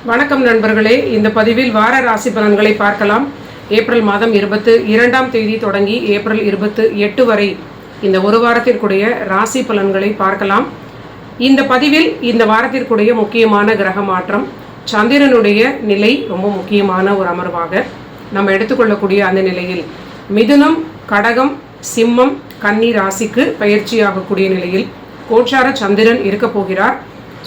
வணக்கம் நண்பர்களே, இந்த பதிவில் வார ராசி பலன்களை பார்க்கலாம். ஏப்ரல் மாதம் 22ஆம் தேதி தொடங்கி ஏப்ரல் 28 வரை இந்த ஒரு வாரத்திற்குடைய ராசி பலன்களை பார்க்கலாம். இந்த பதிவில் இந்த வாரத்திற்குடைய முக்கியமான கிரக மாற்றம், சந்திரனுடைய நிலை ரொம்ப முக்கியமான ஒரு அமர்வாக நம்ம எடுத்துக்கொள்ளக்கூடிய அந்த நிலையில் மிதுனம், கடகம், சிம்மம், கன்னி ராசிக்கு பயிற்சியாகக்கூடிய நிலையில் கோச்சார சந்திரன் இருக்க போகிறார்.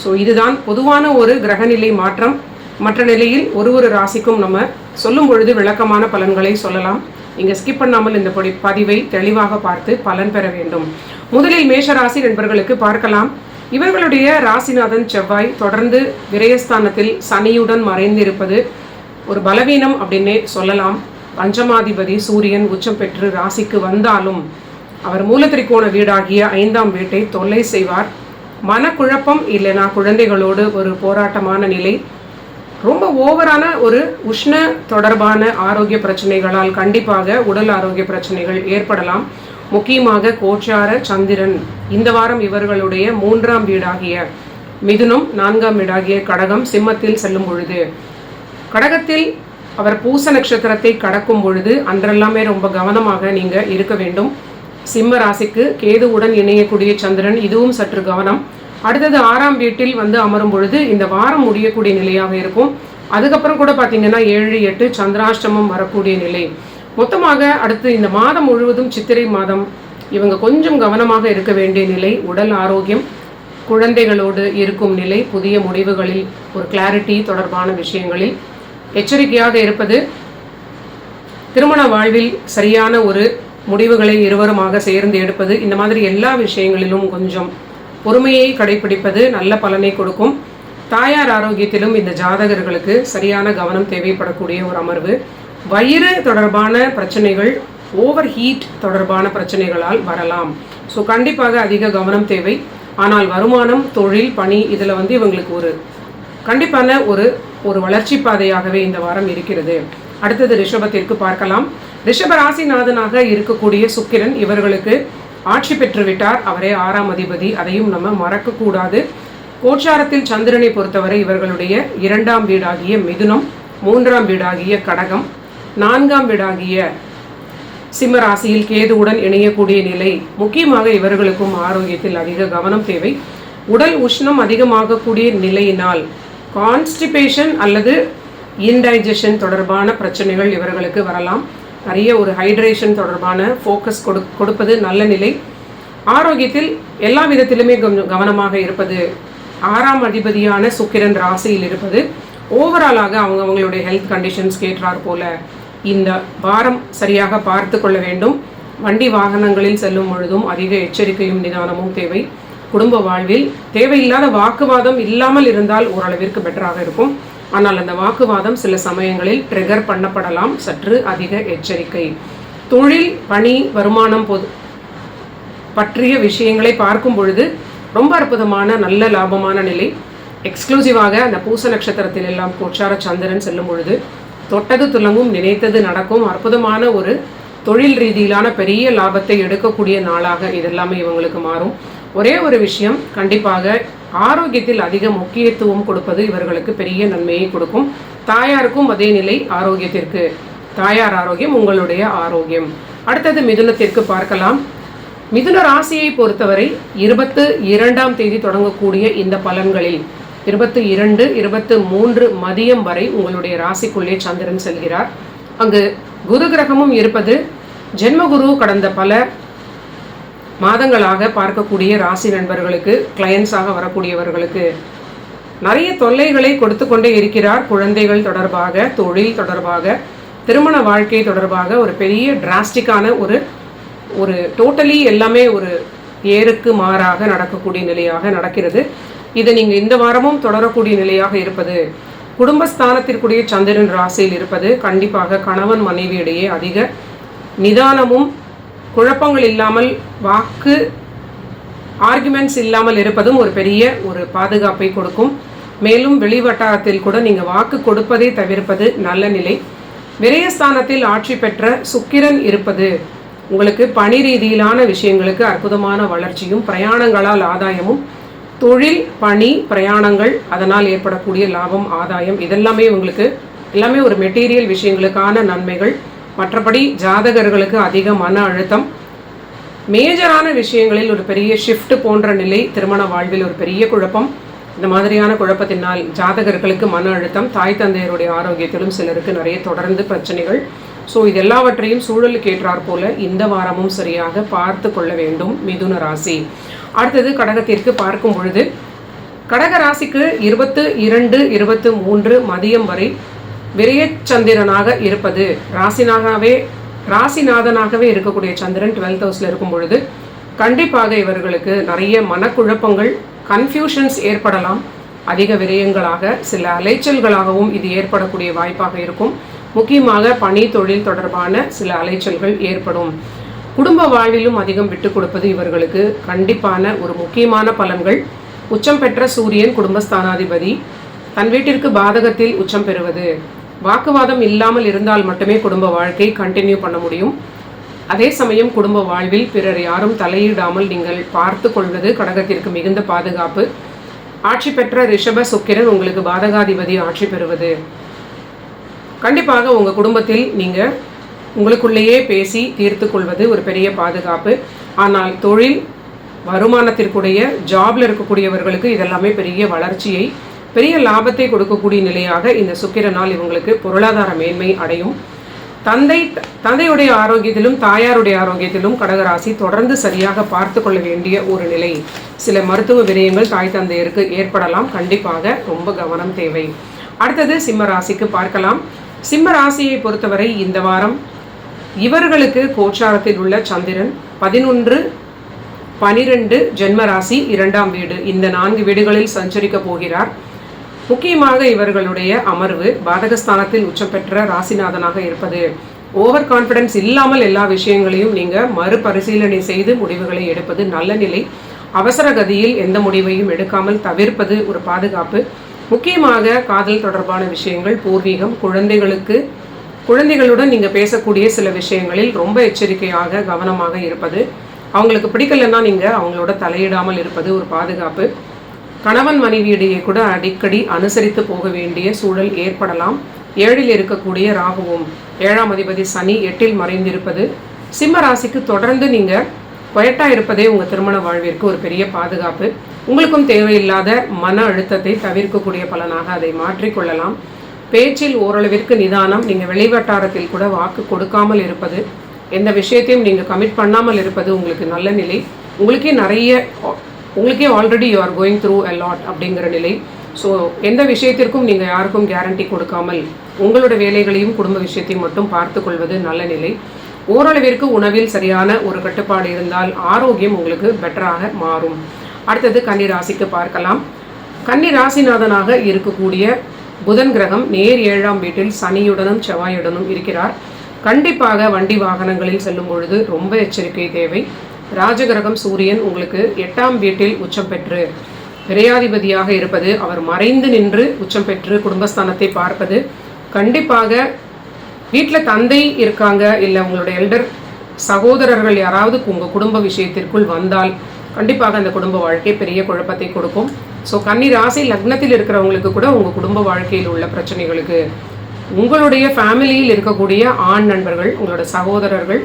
ஸோ இதுதான் பொதுவான ஒரு கிரகநிலை மாற்றம். மற்ற நிலையில் ஒரு ராசிக்கும் நம்ம சொல்லும் பொழுது விளக்கமான பலன்களை சொல்லலாம். நீங்கள் ஸ்கிப் பண்ணாமல் இந்த பதிவை தெளிவாக பார்த்து பலன் பெற வேண்டும். முதலில் மேஷ ராசி நண்பர்களுக்கு பார்க்கலாம். இவர்களுடைய ராசிநாதன் செவ்வாய் தொடர்ந்து விரயஸ்தானத்தில் சனியுடன் மறைந்திருப்பது ஒரு பலவீனம் அப்படின்னே சொல்லலாம். பஞ்சமாதிபதி சூரியன் உச்சம் பெற்று ராசிக்கு வந்தாலும் அவர் மூலத்திரிகோண வீடாகிய 5ஆம் வீட்டை தொல்லை செய்வார். மனக்குழப்பம் இல்லைனா குழந்தைகளோடு ஒரு போராட்டமான நிலை, ரொம்ப ஓவரான ஒரு உஷ்ண தொடர்பான ஆரோக்கிய பிரச்சனைகளால் கண்டிப்பாக உடல் ஆரோக்கிய பிரச்சனைகள் ஏற்படலாம். முக்கியமாக கோச்சார சந்திரன் இந்த வாரம் இவர்களுடைய 3ஆம் வீடாகிய மிதுனம், 4ஆம் வீடாகிய கடகம், சிம்மத்தில் செல்லும் பொழுது, கடகத்தில் அவர் பூச நட்சத்திரத்தை கடக்கும் பொழுது அன்றெல்லாமே ரொம்ப கவனமாக நீங்கள் இருக்க வேண்டும். சிம்ம ராசிக்கு கேதுவுடன் இணையக்கூடிய சந்திரன், இதுவும் சற்று கவனம். அடுத்தது 6ஆம் வீட்டில் வந்து அமரும் பொழுது இந்த வாரம் முடியக்கூடிய நிலையாக இருக்கும். அதுக்கப்புறம் கூட பார்த்தீங்கன்னா 7, 8 சந்திராஷ்டமம் வரக்கூடிய நிலை. மொத்தமாக அடுத்து இந்த மாதம் முழுவதும் சித்திரை மாதம் இவங்க கொஞ்சம் கவனமாக இருக்க வேண்டிய நிலை. உடல் ஆரோக்கியம், குழந்தைகளோடு இருக்கும் நிலை, புதிய முடிவுகளில் ஒரு கிளாரிட்டி தொடர்பான விஷயங்களில் எச்சரிக்கையாக இருப்பது, திருமண வாழ்வில் சரியான ஒரு முடிவுகளை இருவருமாக சேர்ந்து எடுப்பது, இந்த மாதிரி எல்லா விஷயங்களிலும் கொஞ்சம் பொறுமையை கடைபிடிப்பது நல்ல பலனை கொடுக்கும். தாயார் ஆரோக்கியத்திலும் இந்த ஜாதகர்களுக்கு சரியான கவனம் தேவைப்படக்கூடிய ஒரு அமர்வு. வயிறு தொடர்பான பிரச்சனைகள், ஓவர் ஹீட் தொடர்பான பிரச்சனைகளால் வரலாம். ஸோ கண்டிப்பாக அதிக கவனம் தேவை. ஆனால் வருமானம், தொழில், பணி இதில் வந்து இவங்களுக்கு ஒரு கண்டிப்பான ஒரு வளர்ச்சி பாதையாகவே இந்த வாரம் இருக்கிறது. அடுத்தது ரிஷபத்திற்கு பார்க்கலாம். ரிஷப ராசிநாதனாக இருக்கக்கூடிய சுக்கிரன் இவர்களுக்கு ஆட்சி பெற்றுவிட்டார். அவரே 6ஆம் அதிபதி, அதையும் நம்ம மறக்கக்கூடாது. கோச்சாரத்தில் சந்திரனை பொறுத்தவரை இவர்களுடைய 2ஆம் வீடாகிய மிதுனம், 3ஆம் வீடாகிய கடகம், 4ஆம் வீடாகிய சிம்ம ராசியில் கேதுவுடன் இணையக்கூடிய நிலை. முக்கியமாக இவர்களுக்கும் ஆரோக்கியத்தில் அதிக கவனம் தேவை. உடல் உஷ்ணம் அதிகமாகக்கூடிய நிலையினால் கான்ஸ்டிபேஷன் அல்லது இன்டைஜஷன் தொடர்பான பிரச்சனைகள் இவர்களுக்கு வரலாம். நிறைய ஒரு ஹைட்ரேஷன் தொடர்பான ஃபோக்கஸ் கொடுப்பது நல்ல நிலை. ஆரோக்கியத்தில் எல்லா விதத்திலுமே கவனமாக இருப்பது, 6ஆம் அதிபதியான சுக்கிரன் ராசியில் இருப்பது ஓவராலாக அவங்களுடைய ஹெல்த் கண்டிஷன்ஸ் கேட்டார் போல இந்த வாரம் சரியாக பார்த்து கொள்ள வேண்டும். வண்டி வாகனங்களில் செல்லும் பொழுதும் அதிக எச்சரிக்கையும் நிதானமும் தேவை. குடும்ப வாழ்வில் தேவையில்லாத வாக்குவாதம் இல்லாமல் இருந்தால் ஓரளவிற்கு பெட்டராக இருக்கும். ஆனால் அந்த வாக்குவாதம் சில சமயங்களில் ட்ரிகர் பண்ணப்படலாம். சற்று அதிக எச்சரிக்கை. தொழில், பணி, வருமானம் பற்றிய விஷயங்களை பார்க்கும் பொழுது ரொம்ப அற்புதமான நல்ல லாபமான நிலை. எக்ஸ்க்ளூசிவாக அந்த பூச நட்சத்திரத்தில் எல்லாம் கோச்சார சந்திரன் செல்லும் பொழுது தொட்டது துலங்கும், நினைத்தது நடக்கும். அற்புதமான ஒரு தொழில் ரீதியிலான பெரிய லாபத்தை எடுக்கக்கூடிய நாளாக இதெல்லாமே இவங்களுக்கு மாறும். ஒரே ஒரு விஷயம், கண்டிப்பாக ஆரோக்கியத்தில் அதிக முக்கியத்துவம் கொடுப்பது இவர்களுக்கு பெரிய நன்மையை கொடுக்கும். தாயாருக்கும் அதே நிலை. ஆரோக்கியத்திற்கு தாயார் ஆரோக்கியம் உங்களுடைய ஆரோக்கியம். அடுத்தது மிதுனத்திற்கு பார்க்கலாம். மிதுன ராசியை பொறுத்தவரை 22ஆம் தேதி தொடங்கக்கூடிய இந்த பலன்களில் 22, 23 மதியம் வரை உங்களுடைய ராசிக்குள்ளே சந்திரன் செல்கிறார். அங்கு குரு கிரகமும் இருப்பது, ஜென்மகுரு கடந்த பல மாதங்களாக பார்க்கக்கூடிய ராசி நண்பர்களுக்கு, கிளையன்ஸாக வரக்கூடியவர்களுக்கு நிறைய தொல்லைகளை கொடுத்து கொண்டே இருக்கிறார். குழந்தைகள் தொடர்பாக, தொழில் தொடர்பாக, திருமண வாழ்க்கை தொடர்பாக ஒரு பெரிய டிராஸ்டிக்கான ஒரு டோட்டலி எல்லாமே ஒரு ஏருக்கு மாறாக நடக்கக்கூடிய நிலையாக நடக்கிறது. இது நீங்கள் இந்த வாரமும் தொடரக்கூடிய நிலையாக இருப்பது, குடும்பஸ்தானத்திற்குரிய சந்திரன் ராசியில் இருப்பது கண்டிப்பாக கணவன் மனைவியிடையே அதிக நிதானமும் குழப்பங்கள் இல்லாமல், வாக்கு ஆர்குமெண்ட்ஸ் இல்லாமல் இருப்பதும் ஒரு பெரிய ஒரு பாதுகாப்பை கொடுக்கும். மேலும் வெளிவட்டாரத்தில் கூட நீங்கள் வாக்கு கொடுப்பதை தவிர்ப்பது நல்ல நிலை. விரயஸ்தானத்தில் ஆட்சி பெற்ற சுக்கிரன் இருப்பது உங்களுக்கு பணி ரீதியிலான விஷயங்களுக்கு அற்புதமான வளர்ச்சியும், பிரயாணங்களால் ஆதாயமும், தொழில், பணி, பிரயாணங்கள், அதனால் ஏற்படக்கூடிய லாபம், ஆதாயம், இதெல்லாமே உங்களுக்கு எல்லாமே ஒரு மெட்டீரியல் விஷயங்களுக்கான நன்மைகள். மற்றபடி ஜாதகர்களுக்கு அதிக மன அழுத்தம், மேஜரான விஷயங்களில் ஒரு பெரிய ஷிஃப்ட் போன்ற நிலை, திருமண வாழ்வில் ஒரு பெரிய குழப்பம், இந்த மாதிரியான குழப்பத்தினால் ஜாதகர்களுக்கு மன அழுத்தம், தாய் தந்தையருடைய ஆரோக்கியத்திலும் சிலருக்கு நிறைய தொடர்ந்து பிரச்சனைகள். ஸோ இது எல்லாவற்றையும் சூழலுக்கு ஏற்றாற் போல இந்த வாரமும் சரியாக பார்த்து கொள்ள வேண்டும் மிதுன ராசி. அடுத்தது கடகத்திற்கு பார்க்கும் பொழுது, கடக ராசிக்கு 22, 23 மதியம் வரை விரயச்சந்திரனாக இருப்பது, ராசிநாதனாகவே இருக்கக்கூடிய சந்திரன் 12th ஹவுஸில் இருக்கும் பொழுது கண்டிப்பாக இவர்களுக்கு நிறைய மனக்குழப்பங்கள், கன்ஃபியூஷன்ஸ் ஏற்படலாம். அதிக விரயங்களாக, சில அலைச்சல்களாகவும் இது ஏற்படக்கூடிய வாய்ப்பாக இருக்கும். முக்கியமாக பணி, தொழில் தொடர்பான சில அலைச்சல்கள் ஏற்படும். குடும்ப வாழ்விலும் அதிகம் விட்டு கொடுப்பது இவர்களுக்கு கண்டிப்பான ஒரு முக்கியமான பலன்கள். உச்சம் பெற்ற சூரியன் குடும்பஸ்தானாதிபதி தன் வீட்டிற்கு பாதகத்தில் உச்சம் பெறுவது, வாக்குவாதம் இல்லாமல் இருந்தால் மட்டுமே குடும்ப வாழ்க்கை கண்டினியூ பண்ண முடியும். அதே சமயம் குடும்ப வாழ்வில் பிறர் யாரும் தலையிடாமல் நீங்கள் பார்த்து கொள்வது கடகத்திற்கு மிகுந்த பாதுகாப்பு. ஆட்சி பெற்ற ரிஷப சுக்கிரன் உங்களுக்கு பாதகாதிபதி ஆட்சி பெறுவது, கண்டிப்பாக உங்கள் குடும்பத்தில் நீங்கள் உங்களுக்குள்ளேயே பேசி தீர்த்து கொள்வது ஒரு பெரிய பாதுகாப்பு. ஆனால் தொழில், வருமானத்திற்குடைய ஜாப்ல இருக்கக்கூடியவர்களுக்கு இதெல்லாமே பெரிய வளர்ச்சியை, பெரிய லாபத்தை கொடுக்கக்கூடிய நிலையாக இந்த சுக்கிரனால் இவங்களுக்கு பொருளாதார மேன்மை அடையும். தந்தையுடைய ஆரோக்கியத்திலும் தாயாருடைய ஆரோக்கியத்திலும் கடகராசி தொடர்ந்து சரியாக பார்த்து கொள்ள வேண்டிய ஒரு நிலை. சில மருத்துவ விரயங்கள் தாய் தந்தையருக்கு ஏற்படலாம், கண்டிப்பாக ரொம்ப கவனம் தேவை. அடுத்தது சிம்ம ராசிக்கு பார்க்கலாம். சிம்ம ராசியை பொறுத்தவரை இந்த வாரம் இவர்களுக்கு கோச்சாரத்தில் உள்ள சந்திரன் 11, 12 ஜென்ம ராசி 2ஆம் வீடு, இந்த 4 வீடுகளில் சஞ்சரிக்க போகிறார். முக்கியமாக இவர்களுடைய அமர்வு பாதகஸ்தானத்தில் உச்சம் பெற்ற ராசிநாதனாக இருப்பது, ஓவர் கான்ஃபிடன்ஸ் இல்லாமல் எல்லா விஷயங்களையும் நீங்கள் மறுபரிசீலனை செய்து முடிவுகளை எடுப்பது நல்ல நிலை. அவசர கதியில் எந்த முடிவையும் எடுக்காமல் தவிர்ப்பது ஒரு பாதுகாப்பு. முக்கியமாக காதல் தொடர்பான விஷயங்கள், பூர்வீகம், குழந்தைகளுடன் நீங்கள் பேசக்கூடிய சில விஷயங்களில் ரொம்ப எச்சரிக்கையாக கவனமாக இருப்பது. அவங்களுக்கு பிடிக்கலன்னா நீங்கள் அவங்களோட தலையிடாமல் இருப்பது ஒரு பாதுகாப்பு. கணவன் மனைவியிடையே கூட அடிக்கடி அனுசரித்து போக வேண்டிய சூழல் ஏற்படலாம். 7ல் இருக்கக்கூடிய ராகுவும் 7ஆம் அதிபதி சனி 8ல் மறைந்திருப்பது, சிம்ம ராசிக்கு தொடர்ந்து நீங்கள் குயட்டாக இருப்பதே உங்கள் திருமண வாழ்விற்கு ஒரு பெரிய பாதுகாப்பு. உங்களுக்கும் தேவையில்லாத மன அழுத்தத்தை தவிர்க்கக்கூடிய பலனாக அதை மாற்றிக்கொள்ளலாம். பேச்சில் ஓரளவிற்கு நிதானம், நீங்கள் வெளிவட்டாரத்தில் கூட வாக்கு கொடுக்காமல் இருப்பது, எந்த விஷயத்தையும் நீங்கள் கமிட் பண்ணாமல் இருப்பது உங்களுக்கு நல்ல நிலை. உங்களுக்கே already you are going through a lot அப்படிங்கிற நிலை. ஸோ எந்த விஷயத்திற்கும் நீங்கள் யாருக்கும் கேரண்டி கொடுக்காமல் உங்களோட வேலைகளையும் குடும்ப விஷயத்தையும் மட்டும் பார்த்து கொள்வது நல்ல நிலை. ஓரளவிற்கு உணவில் சரியான ஒரு கட்டுப்பாடு இருந்தால் ஆரோக்கியம் உங்களுக்கு பெட்டராக மாறும். அடுத்தது கன்னி ராசிக்கு பார்க்கலாம். கன்னி ராசிநாதனாக இருக்கக்கூடிய புதன் கிரகம் நேர் 7ஆம் வீட்டில் சனியுடனும் செவ்வாயுடனும் இருக்கிறார். கண்டிப்பாக வண்டி வாகனங்களில் செல்லும் பொழுது ரொம்ப எச்சரிக்கை தேவை. ராஜகிரகம் சூரியன் உங்களுக்கு 8ஆம் வீட்டில் உச்சம் பெற்று விரையாதிபதியாக இருப்பது, அவர் மறைந்து நின்று உச்சம் பெற்று குடும்பஸ்தானத்தை பார்ப்பது, கண்டிப்பாக வீட்டில் தந்தை இருக்காங்க, இல்லை உங்களுடைய எல்டர் சகோதரர்கள் யாராவது உங்கள் குடும்ப விஷயத்திற்குள் வந்தால் கண்டிப்பாக அந்த குடும்ப வாழ்க்கை பெரிய குழப்பத்தை கொடுக்கும். ஸோ கன்னி ராசி லக்னத்தில் இருக்கிறவங்களுக்கு கூட உங்கள் குடும்ப வாழ்க்கையில் உள்ள பிரச்சனைகளுக்கு உங்களுடைய ஃபேமிலியில் இருக்கக்கூடிய ஆண் நண்பர்கள், உங்களோட சகோதரர்கள்,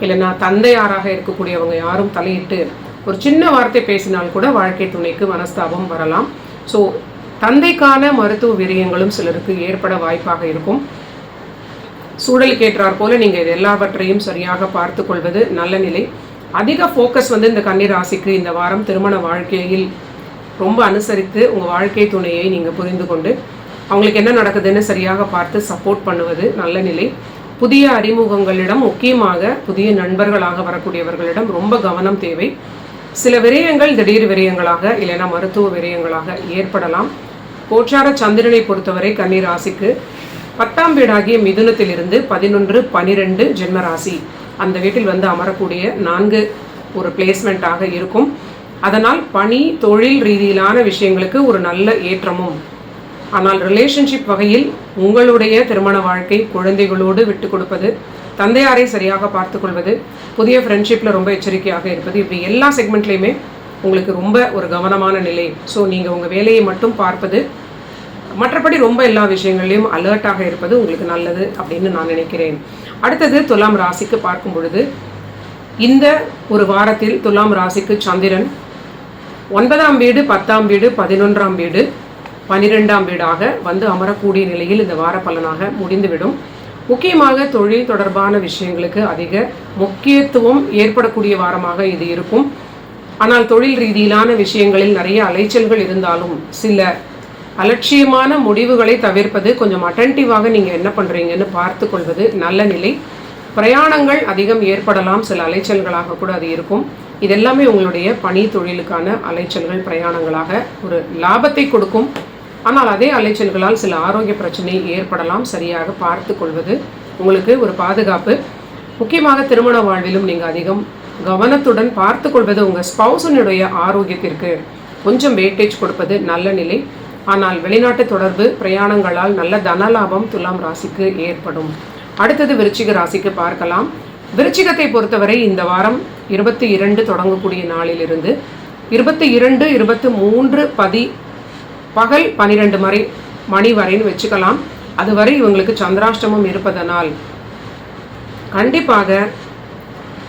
இல்லைன்னா தந்தையாராக இருக்கக்கூடியவங்க யாரும் தலையிட்டு ஒரு சின்ன வார்த்தை பேசினால் கூட வாழ்க்கை துணைக்கு மனஸ்தாபம் வரலாம். ஸோ தந்தைக்கான மருத்துவ விரயங்களும் சிலருக்கு ஏற்பட வாய்ப்பாக இருக்கும். சூழலுக்கு ஏற்றாற் போல நீங்கள் இது எல்லாவற்றையும் சரியாக பார்த்து கொள்வது நல்ல நிலை. அதிக ஃபோக்கஸ் இந்த கன்னி ராசிக்கு இந்த வாரம் திருமண வாழ்க்கையில் ரொம்ப அனுசரித்து உங்கள் வாழ்க்கை துணையை நீங்கள் புரிந்து கொண்டு அவங்களுக்கு என்ன நடக்குதுன்னு சரியாக பார்த்து சப்போர்ட் பண்ணுவது நல்ல நிலை. புதிய அறிமுகங்களிடம், முக்கியமாக புதிய நண்பர்களாக வரக்கூடியவர்களிடம் ரொம்ப கவனம் தேவை. சில விரயங்கள் திடீர் விரயங்களாக இல்லைன்னா மருத்துவ விரயங்களாக ஏற்படலாம். கோச்சார சந்திரனை பொறுத்தவரை கன்னி ராசிக்கு 10ஆம் வீடாகிய மிதுனத்திலிருந்து 11, 12 ஜென்மராசி அந்த வீட்டில் அமரக்கூடிய 4 ஒரு பிளேஸ்மெண்ட்டாக இருக்கும். அதனால் பணி, தொழில் ரீதியிலான விஷயங்களுக்கு ஒரு நல்ல ஏற்றமும், ஆனால் ரிலேஷன்ஷிப் வகையில் உங்களுடைய திருமண வாழ்க்கை, குழந்தைகளோடு விட்டு கொடுப்பது, தந்தையாரை சரியாக பார்த்து கொள்வது, புதிய ஃப்ரெண்ட்ஷிப்பில் ரொம்ப எச்சரிக்கையாக இருப்பது, இப்படி எல்லா செக்மெண்ட்லேயுமே உங்களுக்கு ரொம்ப ஒரு கவனமான நிலை. ஸோ நீங்கள் உங்கள் வேலையை மட்டும் பார்ப்பது, மற்றபடி ரொம்ப எல்லா விஷயங்கள்லையும் அலர்ட்டாக இருப்பது உங்களுக்கு நல்லது அப்படின்னு நான் நினைக்கிறேன். அடுத்தது துலாம் ராசிக்கு பார்க்கும் பொழுது, இந்த ஒரு வாரத்தில் துலாம் ராசிக்கு சந்திரன் 9ஆம் வீடு, 10ஆம் வீடு, 11ஆம் வீடு, 12ஆம் வீடாக வந்து அமரக்கூடிய நிலையில் இந்த வார பலனாக முடிந்துவிடும். முக்கியமாக தொழில் தொடர்பான விஷயங்களுக்கு அதிக முக்கியத்துவம் ஏற்படக்கூடிய வாரமாக இது இருக்கும். ஆனால் தொழில் ரீதியிலான விஷயங்களில் நிறைய அலைச்சல்கள் இருந்தாலும் சில அலட்சியமான முடிவுகளை தவிர்ப்பது, கொஞ்சம் அட்டென்டிவாக நீங்கள் என்ன பண்ணுறீங்கன்னு பார்த்து கொள்வது நல்ல நிலை. பிரயாணங்கள் அதிகம் ஏற்படலாம், சில அலைச்சல்களாக கூட அது இருக்கும். இதெல்லாமே உங்களுடைய பணி தொழிலுக்கான அலைச்சல்கள், பிரயாணங்களாக ஒரு லாபத்தை கொடுக்கும். ஆனால் அதே அலைச்சல்களால் சில ஆரோக்கிய பிரச்சனை ஏற்படலாம். சரியாக பார்த்து கொள்வது உங்களுக்கு ஒரு பாதுகாப்பு. முக்கியமாக திருமண வாழ்விலும் நீங்கள் அதிகம் கவனத்துடன் பார்த்து கொள்வது உங்கள் ஸ்பௌசனுடைய ஆரோக்கியத்திற்கு கொஞ்சம் வெயிட்டேஜ் கொடுப்பது நல்ல நிலை. ஆனால் வெளிநாட்டு தொடர்பு பிரயாணங்களால் நல்ல தனலாபம் துலாம் ராசிக்கு ஏற்படும். அடுத்தது விருச்சிக ராசிக்கு பார்க்கலாம். விருச்சிகத்தை பொறுத்தவரை இந்த வாரம் 22 தொடங்கக்கூடிய நாளிலிருந்து 22, 23 பகல் 12 மணி வரைன்னு வச்சுக்கலாம். அதுவரை இவங்களுக்கு சந்திராஷ்டமம் இருப்பதனால் கண்டிப்பாக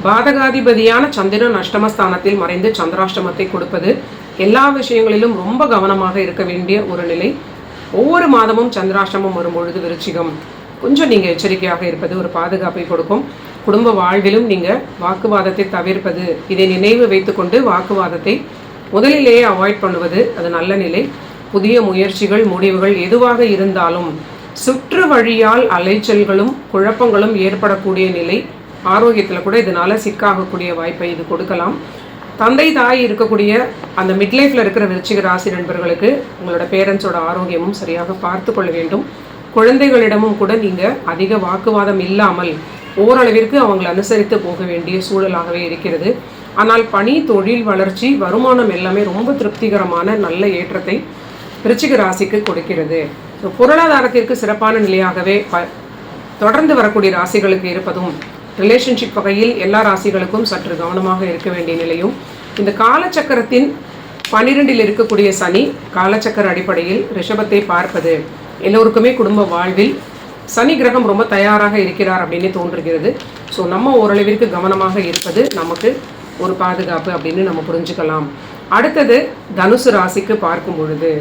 பாதகாதிபதியான சந்திரன் அஷ்டமஸ்தானத்தில் மறைந்து சந்திராஷ்டமத்தை கொடுப்பது, எல்லா விஷயங்களிலும் ரொம்ப கவனமாக இருக்க வேண்டிய ஒரு நிலை. ஒவ்வொரு மாதமும் சந்திராஷ்டமம் வரும்பொழுது விருச்சிகம் கொஞ்சம் நீங்கள் எச்சரிக்கையாக இருப்பது ஒரு பாதுகாப்பை கொடுக்கும். குடும்ப வாழ்விலும் நீங்கள் வாக்குவாதத்தை தவிர்ப்பது, இதை நினைவு வைத்துக்கொண்டு வாக்குவாதத்தை முதலிலேயே அவாய்ட் பண்ணுவது அது நல்ல நிலை. புதிய முயற்சிகள், முடிவுகள் எதுவாக இருந்தாலும் சுற்று வழியால் அலைச்சல்களும் குழப்பங்களும் ஏற்படக்கூடிய நிலை. ஆரோக்கியத்தில் கூட இதனால் சிக்காகக்கூடிய வாய்ப்பை இது கொடுக்கலாம். தந்தை தாய் இருக்கக்கூடிய அந்த மிட்லைஃப்பில் இருக்கிற விருச்சிக ராசி நண்பர்களுக்கு உங்களோட பேரண்ட்ஸோட ஆரோக்கியமும் சரியாக பார்த்து கொள்ள வேண்டும். குழந்தைகளிடமும் கூட நீங்கள் அதிக வாக்குவாதம் இல்லாமல் ஓரளவிற்கு அவங்களை அனுசரித்து போக வேண்டிய சூழலாகவே இருக்கிறது. ஆனால் பணி, தொழில் வளர்ச்சி, வருமானம் எல்லாமே ரொம்ப திருப்திகரமான நல்ல ஏற்றத்தை விருச்சிக ராசிக்கு கொடுக்கிறது. ஸோ பொருளாதாரத்திற்கு சிறப்பான நிலையாகவே தொடர்ந்து வரக்கூடிய ராசிகளுக்கு இருப்பதும், ரிலேஷன்ஷிப் வகையில் எல்லா ராசிகளுக்கும் சற்று கவனமாக இருக்க வேண்டிய நிலையும், இந்த காலச்சக்கரத்தின் 12 இருக்கக்கூடிய சனி காலச்சக்கர அடிப்படையில் ரிஷபத்தை பார்ப்பது எல்லோருக்குமே குடும்ப வாழ்வில் சனி கிரகம் ரொம்ப தயாராக இருக்கிறார் அப்படின்னு தோன்றுகிறது. ஸோ நம்ம ஓரளவிற்கு கவனமாக இருப்பது நமக்கு ஒரு பாதுகாப்பு அப்படின்னு நம்ம புரிஞ்சுக்கலாம். அடுத்தது தனுசு ராசிக்கு பார்க்கும் பொழுது,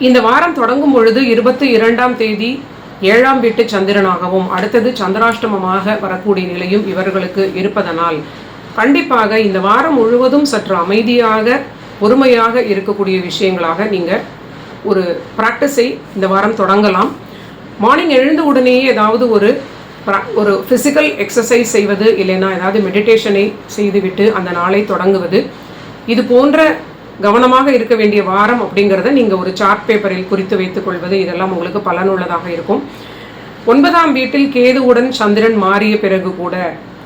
இந்த வாரம் தொடங்கும் பொழுது 22ஆம் தேதி 7ஆம் வீட்டு சந்திரனாகவும் அடுத்தது சந்திராஷ்டமமாக வரக்கூடிய நிலையும் இவர்களுக்கு இருப்பதனால் கண்டிப்பாக இந்த வாரம் முழுவதும் சற்று அமைதியாக பொறுமையாக இருக்கக்கூடிய விஷயங்களாக நீங்கள் ஒரு ப்ராக்டிஸை இந்த வாரம் தொடங்கலாம். மார்னிங் எழுந்த உடனேயே ஏதாவது ஒரு ஃபிசிக்கல் எக்ஸசைஸ் செய்வது, இல்லைன்னா ஏதாவது மெடிடேஷனை செய்துவிட்டு அந்த நாளை தொடங்குவது, இது போன்ற கவனமாக இருக்க வேண்டிய வாரம் அப்படிங்கிறத நீங்கள் ஒரு சார்ட் பேப்பரில் குறித்து வைத்துக் கொள்வது, இதெல்லாம் உங்களுக்கு பலனுள்ளதாக இருக்கும். 9ஆம் வீட்டில் கேதுவுடன் சந்திரன் மாறிய பிறகு கூட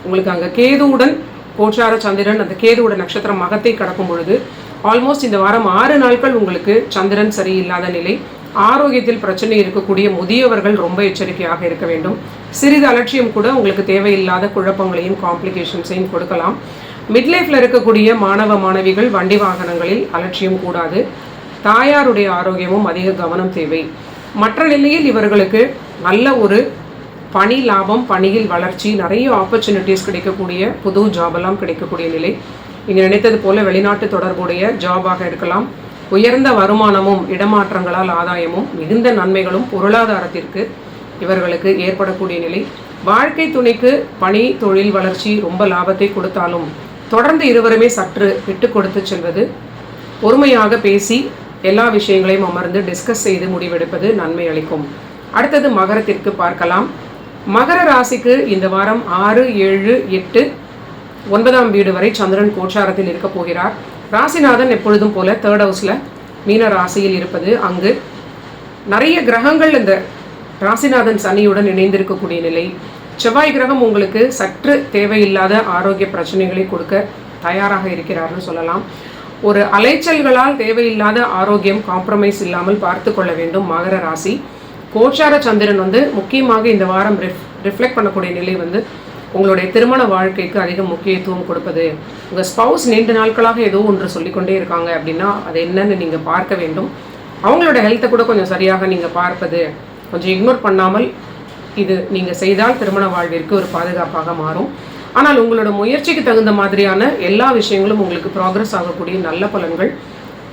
உங்களுக்கு அங்கே கேதுவுடன் கோச்சார சந்திரன் அந்த கேதுவோட நட்சத்திரம் மகத்தை கடக்கும் பொழுது ஆல்மோஸ்ட் இந்த வாரம் 6 நாட்கள் உங்களுக்கு சந்திரன் சரியில்லாத நிலை. ஆரோக்கியத்தில் பிரச்சனை இருக்கக்கூடிய முதியவர்கள் ரொம்ப எச்சரிக்கையாக இருக்க வேண்டும். சிறிது அலட்சியம் கூட உங்களுக்கு தேவையில்லாத குழப்பங்களையும் காம்ப்ளிகேஷன்ஸையும் கொடுக்கலாம். மிட்லைஃப்பில் இருக்கக்கூடிய மாணவ மாணவிகள் வண்டி வாகனங்களில் அலட்சியம் கூடாது. தாயாருடைய ஆரோக்கியமும் அதிக கவனம் தேவை. மற்ற நிலையில் இவர்களுக்கு நல்ல ஒரு பணி லாபம், பணியில் வளர்ச்சி, நிறைய ஆப்பர்ச்சுனிட்டிஸ் கிடைக்கக்கூடிய, புது ஜாபெல்லாம் கிடைக்கக்கூடிய நிலை. நீங்கள் நினைத்தது போல வெளிநாட்டு தொடர்புடைய ஜாபாக இருக்கலாம். உயர்ந்த வருமானமும் இடமாற்றங்களால் ஆதாயமும் மிகுந்த நன்மைகளும் பொருளாதாரத்திற்கு இவர்களுக்கு ஏற்படக்கூடிய நிலை. வாழ்க்கை துணைக்கு பணி, தொழில் வளர்ச்சி ரொம்ப லாபத்தை கொடுத்தாலும் தொடர்ந்து இருவருமே சற்று விட்டு கொடுத்து செல்வது, பொறுமையாக பேசி எல்லா விஷயங்களையும் அமர்ந்து டிஸ்கஸ் செய்து முடிவெடுப்பது நன்மை அளிக்கும். அடுத்தது மகரத்திற்கு பார்க்கலாம். மகர ராசிக்கு இந்த வாரம் 6, 7, 8, 9ஆம் வீடு வரை சந்திரன் கோச்சாரத்தில் இருக்க போகிறார். ராசிநாதன் எப்பொழுதும் போல 3rd ஹவுஸில் மீன ராசியில் இருப்பது, அங்கு நிறைய கிரகங்கள் இந்த ராசிநாதன் சனியுடன் இணைந்திருக்கக்கூடிய நிலை. செவ்வாய் கிரகம் உங்களுக்கு சற்று தேவையில்லாத ஆரோக்கிய பிரச்சனைகளை கொடுக்க தயாராக இருக்கிறார்னு சொல்லலாம். ஒரு அலைச்சல்களால் தேவையில்லாத ஆரோக்கியம் காம்ப்ரமைஸ் இல்லாமல் பார்த்து கொள்ள வேண்டும் மகர ராசி. கோச்சார சந்திரன் முக்கியமாக இந்த வாரம் ரிஃப்ளெக்ட் பண்ணக்கூடிய நிலை உங்களுடைய திருமண வாழ்க்கைக்கு அதிக முக்கியத்துவம் கொடுப்பது. உங்கள் ஸ்பவுஸ் நீண்ட நாட்களாக ஏதோ ஒன்று சொல்லிக்கொண்டே இருக்காங்க அப்படின்னா அது என்னன்னு நீங்கள் பார்க்க வேண்டும். அவங்களோட ஹெல்த்தை கூட கொஞ்சம் சரியாக நீங்கள் பார்ப்பது, கொஞ்சம் இக்னோர் பண்ணாமல் இது நீங்கள் செய்தால் திருமண வாழ்விற்கு ஒரு பாதுகாப்பாக மாறும். ஆனால் உங்களோட முயற்சிக்கு தகுந்த மாதிரியான எல்லா விஷயங்களும் உங்களுக்கு ப்ராக்ரஸ் ஆகக்கூடிய நல்ல பலன்கள்.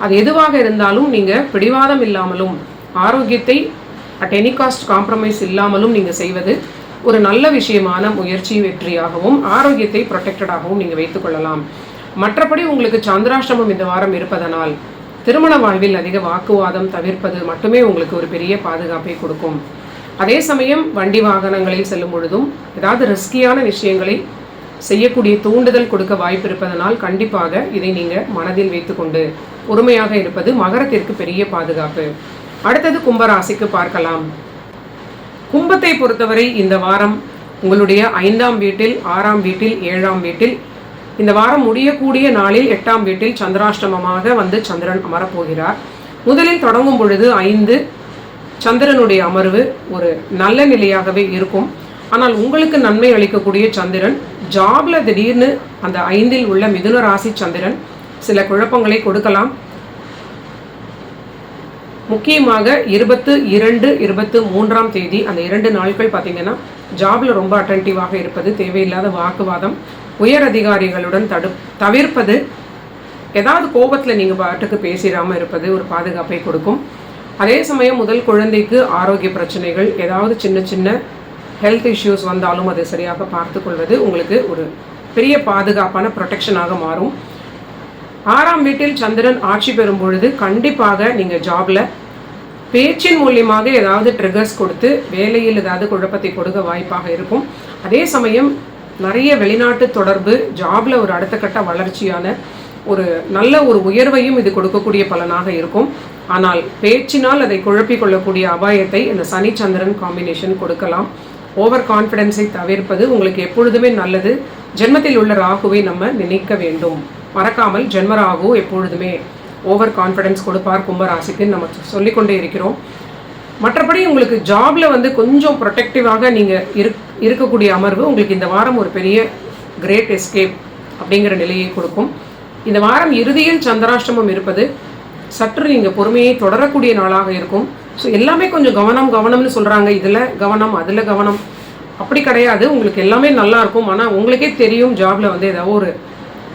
அது எதுவாக இருந்தாலும் நீங்கள் பிடிவாதம் இல்லாமலும் ஆரோக்கியத்தை அட் எனி காஸ்ட் காம்ப்ரமைஸ் இல்லாமலும் நீங்கள் செய்வது ஒரு நல்ல விஷயமான முயற்சி வெற்றியாகவும் ஆரோக்கியத்தை ப்ரொடெக்டடாகவும் நீங்கள் வைத்துக்கொள்ளலாம். மற்றபடி உங்களுக்கு சந்திராஷ்டமம் இந்த வாரம் இருப்பதனால் திருமண வாழ்வில் அதிக வாக்குவாதம் தவிர்ப்பது மட்டுமே உங்களுக்கு ஒரு பெரிய பாதுகாப்பை கொடுக்கும். அதே சமயம் வண்டி வாகனங்களில் செல்லும் பொழுதும் ஏதாவது ரிஸ்கியான விஷயங்களை செய்யக்கூடிய தூண்டுதல் கொடுக்க வாய்ப்பு இருப்பதனால் கண்டிப்பாக இதை நீங்கள் மனதில் வைத்துக்கொண்டு பொறுமையாக இருப்பது மகரத்திற்கு பெரிய பாதுகாப்பு. அடுத்தது கும்பராசிக்கு பார்க்கலாம். கும்பத்தை பொறுத்தவரை இந்த வாரம் உங்களுடைய 5ஆம் வீட்டில், 6ஆம் வீட்டில், 7ஆம் வீட்டில், இந்த வாரம் முடியக்கூடிய நாளில் 8ஆம் வீட்டில் சந்திராஷ்டமமாக வந்து சந்திரன் அமரப்போகிறார். முதலில் தொடங்கும் பொழுது 5 சந்திரனுடைய அமர்வு ஒரு நல்ல நிலையாகவே இருக்கும். ஆனால் உங்களுக்கு நன்மை அளிக்கக்கூடிய சந்திரன் ஜாப்ல திடீர்னு அந்த 5இல் உள்ள மிதுன ராசி சந்திரன் சில குழப்பங்களை கொடுக்கலாம். முக்கியமாக 22, 23ஆம் தேதி அந்த 2 நாட்கள் பார்த்தீங்கன்னா ஜாப்ல ரொம்ப அட்டென்டிவாக இருப்பது, தேவையில்லாத வாக்குவாதம், உயர் அதிகாரிகளுடன் தவிர்ப்பது, ஏதாவது கோபத்தில் நீங்கள் பாட்டுக்கு பேசிடாமல் இருப்பது ஒரு பாதுகாப்பை கொடுக்கும். அதே சமயம் முதல் குழந்தைக்கு ஆரோக்கிய பிரச்சனைகள், ஏதாவது சின்ன சின்ன ஹெல்த் இஷ்யூஸ் வந்தாலும் அதை சரியாக பார்த்து கொள்வது உங்களுக்கு ஒரு பெரிய பாதுகாப்பான ப்ரொடெக்ஷனாக மாறும். 6ஆம் வீட்டில் சந்திரன் ஆட்சி பெறும் பொழுது கண்டிப்பாக நீங்கள் ஜாப்ல பேச்சின் மூலியமாக ஏதாவது ட்ரிகர்ஸ் கொடுத்து வேலையில் ஏதாவது குழப்பத்தை கொடுக்க வாய்ப்பாக இருக்கும். அதே சமயம் நிறைய வெளிநாட்டு தொடர்பு, ஜாப்ல ஒரு அடுத்த கட்ட வளர்ச்சியான ஒரு நல்ல ஒரு உயர்வையும் இது கொடுக்கக்கூடிய பலனாக இருக்கும். ஆனால் பேச்சினால் அதை குழப்பிக் கொள்ளக்கூடிய அபாயத்தை இந்த சனி சந்திரன் காம்பினேஷன் கொடுக்கலாம். ஓவர் கான்ஃபிடென்ஸை தவிர்ப்பது உங்களுக்கு எப்பொழுதுமே நல்லது. ஜென்மத்தில் உள்ள ராகுவை நம்ம நினைக்க வேண்டும். மறக்காமல் ஜென்ம ராகு எப்பொழுதுமே ஓவர் கான்ஃபிடென்ஸ் கொடுப்பார் கும்பராசிக்கு நம்ம சொல்லிக்கொண்டே இருக்கிறோம். மற்றபடி உங்களுக்கு ஜாப்ல வந்து கொஞ்சம் ப்ரொடெக்டிவாக நீங்கள் இருக்கக்கூடிய அமர்வு உங்களுக்கு இந்த வாரம் ஒரு பெரிய கிரேட் எஸ்கேப் அப்படிங்கிற நிலையை கொடுக்கும். இந்த வாரம் இறுதியில் சந்திராஷ்டமம் இருப்பது சற்று நீங்கள் பொறுமையை தொடரக்கூடிய நாளாக இருக்கும். ஸோ எல்லாமே கொஞ்சம் கவனம்னு சொல்கிறாங்க, இதில் கவனம் அதில் கவனம் அப்படி கிடையாது. உங்களுக்கு எல்லாமே நல்லா இருக்கும். ஆனால் உங்களுக்கே தெரியும் ஜாப்ல வந்து ஏதாவது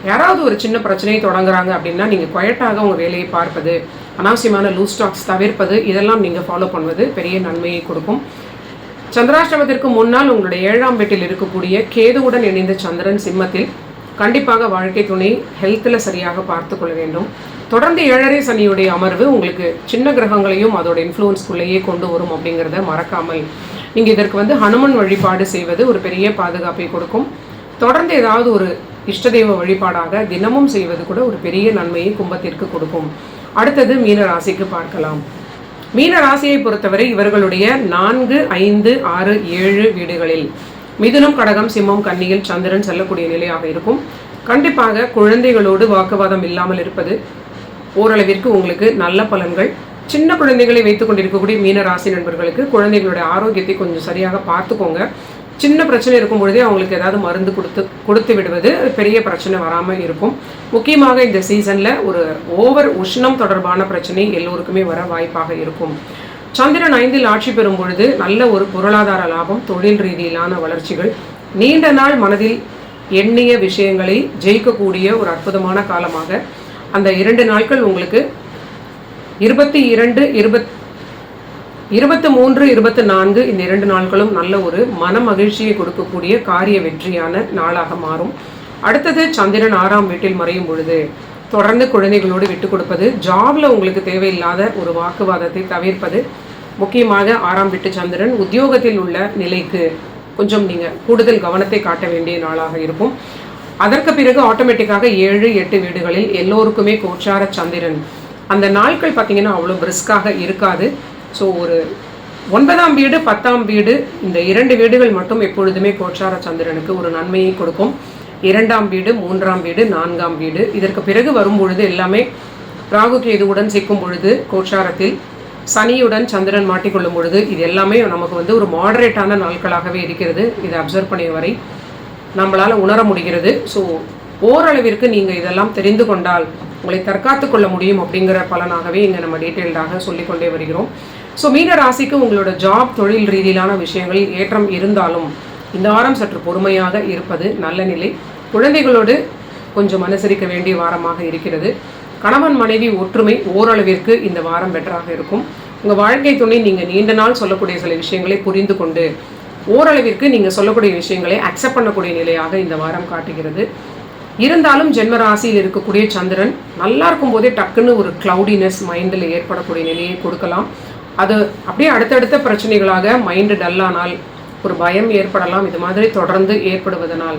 யாராவது ஒரு சின்ன பிரச்சனையை தொடங்குறாங்க அப்படின்னா நீங்கள் குவைட்டாக உங்கள் வேலையை பார்ப்பது, அனாவசியமான லூஸ் ஸ்டாக்ஸ் தவிர்ப்பது, இதெல்லாம் நீங்கள் ஃபாலோ பண்ணுவது பெரிய நன்மையை கொடுக்கும். சந்திராஷ்டமத்திற்கு முன்னால் உங்களுடைய 7ஆம் வீட்டில் இருக்கக்கூடிய கேதுவுடன் இணைந்த சந்திரன் சிம்மத்தில் கண்டிப்பாக வாழ்க்கை துணை ஹெல்த்தில் சரியாக பார்த்து கொள்ள வேண்டும். தொடர்ந்து 7.5 சனியுடைய அமர்வு உங்களுக்கு சின்ன கிரகங்களையும் அதோட இன்ஃப்ளூயன்ஸ்குள்ளேயே கொண்டு வரும் அப்படிங்கிறத மறக்காமல் நீங்கள் இதற்கு வந்து ஹனுமன் வழிபாடு செய்வது ஒரு பெரிய பாதுகாப்பை கொடுக்கும். தொடர்ந்து ஏதாவது ஒரு இஷ்டதெய்வ வழிபாடாக தினமும் செய்வது கூட ஒரு பெரிய நன்மையை கும்பத்திற்கு கொடுக்கும். அடுத்தது மீன ராசிக்கு பார்க்கலாம். மீன ராசியை பொறுத்தவரை இவர்களுடைய 4, 5, 6, 7 வீடுகளில் மிதுனம், கடகம், சிம்மம், கன்னியில் சந்திரன் செல்லக்கூடிய நிலையாக இருக்கும். கண்டிப்பாக குழந்தைகளோடு வாக்குவாதம் இல்லாமல் இருப்பது ஓரளவிற்கு உங்களுக்கு நல்ல பலன்கள். சின்ன குழந்தைகளை வைத்துக் கொண்டிருக்கக்கூடிய மீன ராசி நண்பர்களுக்கு குழந்தைகளுடைய ஆரோக்கியத்தை கொஞ்சம் சரியாக பார்த்துக்கோங்க. சின்ன பிரச்சனை இருக்கும் பொழுதே அவங்களுக்கு ஏதாவது மருந்து கொடுத்து விடுவது பெரிய பிரச்சனை வராமல் இருக்கும். முக்கியமாக இந்த சீசனில் ஒரு ஓவர் உஷ்ணம் தொடர்பான பிரச்சனை எல்லோருக்குமே வர வாய்ப்பாக இருக்கும். சந்திரன் 5இல் ஆட்சி பெறும் பொழுது நல்ல ஒரு பொருளாதார லாபம், தொழில் ரீதியிலான வளர்ச்சிகள், நீண்ட நாள் மனதில் எண்ணிய விஷயங்களை ஜெயிக்கக்கூடிய ஒரு அற்புதமான காலமாக அந்த 2 நாட்கள் உங்களுக்கு 22, 23, 24 இந்த 2 நாட்களும் நல்ல ஒரு மன மகிழ்ச்சியை கொடுக்கக்கூடிய காரிய வெற்றியான நாளாக மாறும். அடுத்தது சந்திரன் 6ஆம் வீட்டில் மறையும் பொழுது தொடர்ந்து குழந்தைகளோடு விட்டு கொடுப்பது, ஜாப்ல உங்களுக்கு தேவையில்லாத ஒரு வாக்குவாதத்தை தவிர்ப்பது, முக்கியமாக 6ஆம் வீட்டு சந்திரன் உத்தியோகத்தில் உள்ள நிலைக்கு கொஞ்சம் நீங்கள் கூடுதல் கவனத்தை காட்ட வேண்டிய நாளாக இருக்கும். அதற்கு பிறகு ஆட்டோமேட்டிக்காக 7, 8 வீடுகளில் எல்லோருக்குமே கோச்சார சந்திரன் அந்த நாட்கள் பார்த்தீங்கன்னா அவ்வளோ பிரிஸ்காக இருக்காது. ஸோ ஒரு 9ஆம் வீடு, 10ஆம் வீடு இந்த 2 வீடுகள் மட்டும் எப்பொழுதுமே கோச்சார சந்திரனுக்கு ஒரு நன்மையை கொடுக்கும். 2ஆம் வீடு, 3ஆம் வீடு, 4ஆம் வீடு இதற்கு பிறகு வரும்பொழுது எல்லாமே ராகு கேதுவுடன் சிக்கும் பொழுது கோச்சாரத்தில் சனியுடன் சந்திரன் மாட்டிக்கொள்ளும் பொழுது இது எல்லாமே நமக்கு வந்து ஒரு மாடரேட்டான நாட்களாகவே இருக்கிறது. இதை அப்சர்வ் பண்ணிய வரை நம்மளால் உணர முடிகிறது. ஸோ ஓரளவிற்கு நீங்கள் இதெல்லாம் தெரிந்து கொண்டால் உங்களை தற்காத்து கொள்ள முடியும் அப்படிங்கிற பலனாகவே இங்கே நம்ம டீட்டெயில்டாக சொல்லிக்கொண்டே வருகிறோம். ஸோ மீன ராசிக்கு உங்களோட ஜாப் தொழில் ரீதியிலான விஷயங்களில் ஏற்றம் இருந்தாலும் இந்த வாரம் சற்று பொறுமையாக இருப்பது நல்ல நிலை. குழந்தைகளோடு கொஞ்சம் அனுசரிக்க வேண்டிய வாரமாக இருக்கிறது. கணவன் மனைவி ஒற்றுமை ஓரளவிற்கு இந்த வாரம் பெட்டராக இருக்கும். உங்கள் வாழ்க்கை துணை நீங்கள் நீண்ட நாள் சொல்லக்கூடிய சில விஷயங்களை புரிந்து கொண்டு ஓரளவிற்கு நீங்கள் சொல்லக்கூடிய விஷயங்களை அக்செப்ட் பண்ணக்கூடிய நிலையாக இந்த வாரம் காட்டுகிறது. இருந்தாலும் ஜென்ம ராசியில் இருக்கக்கூடிய சந்திரன் நல்லா இருக்கும்போதே டக்குன்னு ஒரு கிளவுடினஸ் மைண்டில் ஏற்படக்கூடிய நிலையை கொடுக்கலாம். அது அப்படியே அடுத்தடுத்த பிரச்சனைகளாக மைண்டு டல்லானால் ஒரு பயம் ஏற்படலாம். இது மாதிரி தொடர்ந்து ஏற்படுவதனால்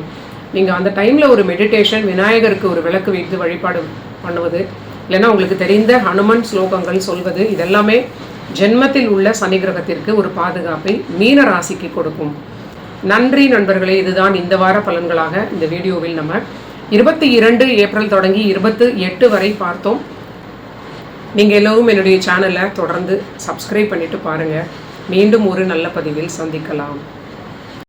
நீங்கள் அந்த டைமில் ஒரு மெடிடேஷன், விநாயகருக்கு ஒரு விளக்கு வைத்து வழிபாடு பண்ணுவது, இல்லைன்னா உங்களுக்கு தெரிந்த ஹனுமன் ஸ்லோகங்கள் சொல்வது, இதெல்லாமே ஜென்மத்தில் உள்ள சனி கிரகத்திற்கு ஒரு பாதுகாப்பை மீன ராசிக்கு கொடுக்கும். நன்றி நண்பர்களே. இதுதான் இந்த வார பலன்களாக இந்த வீடியோவில் நம்ம 22 ஏப்ரல் தொடங்கி 28 வரை பார்த்தோம். நீங்கள் எல்லோரும் என்னுடைய சேனலை தொடர்ந்து சப்ஸ்கிரைப் பண்ணிட்டு பாருங்கள். மீண்டும் ஒரு நல்ல பதிவில் சந்திக்கலாம்.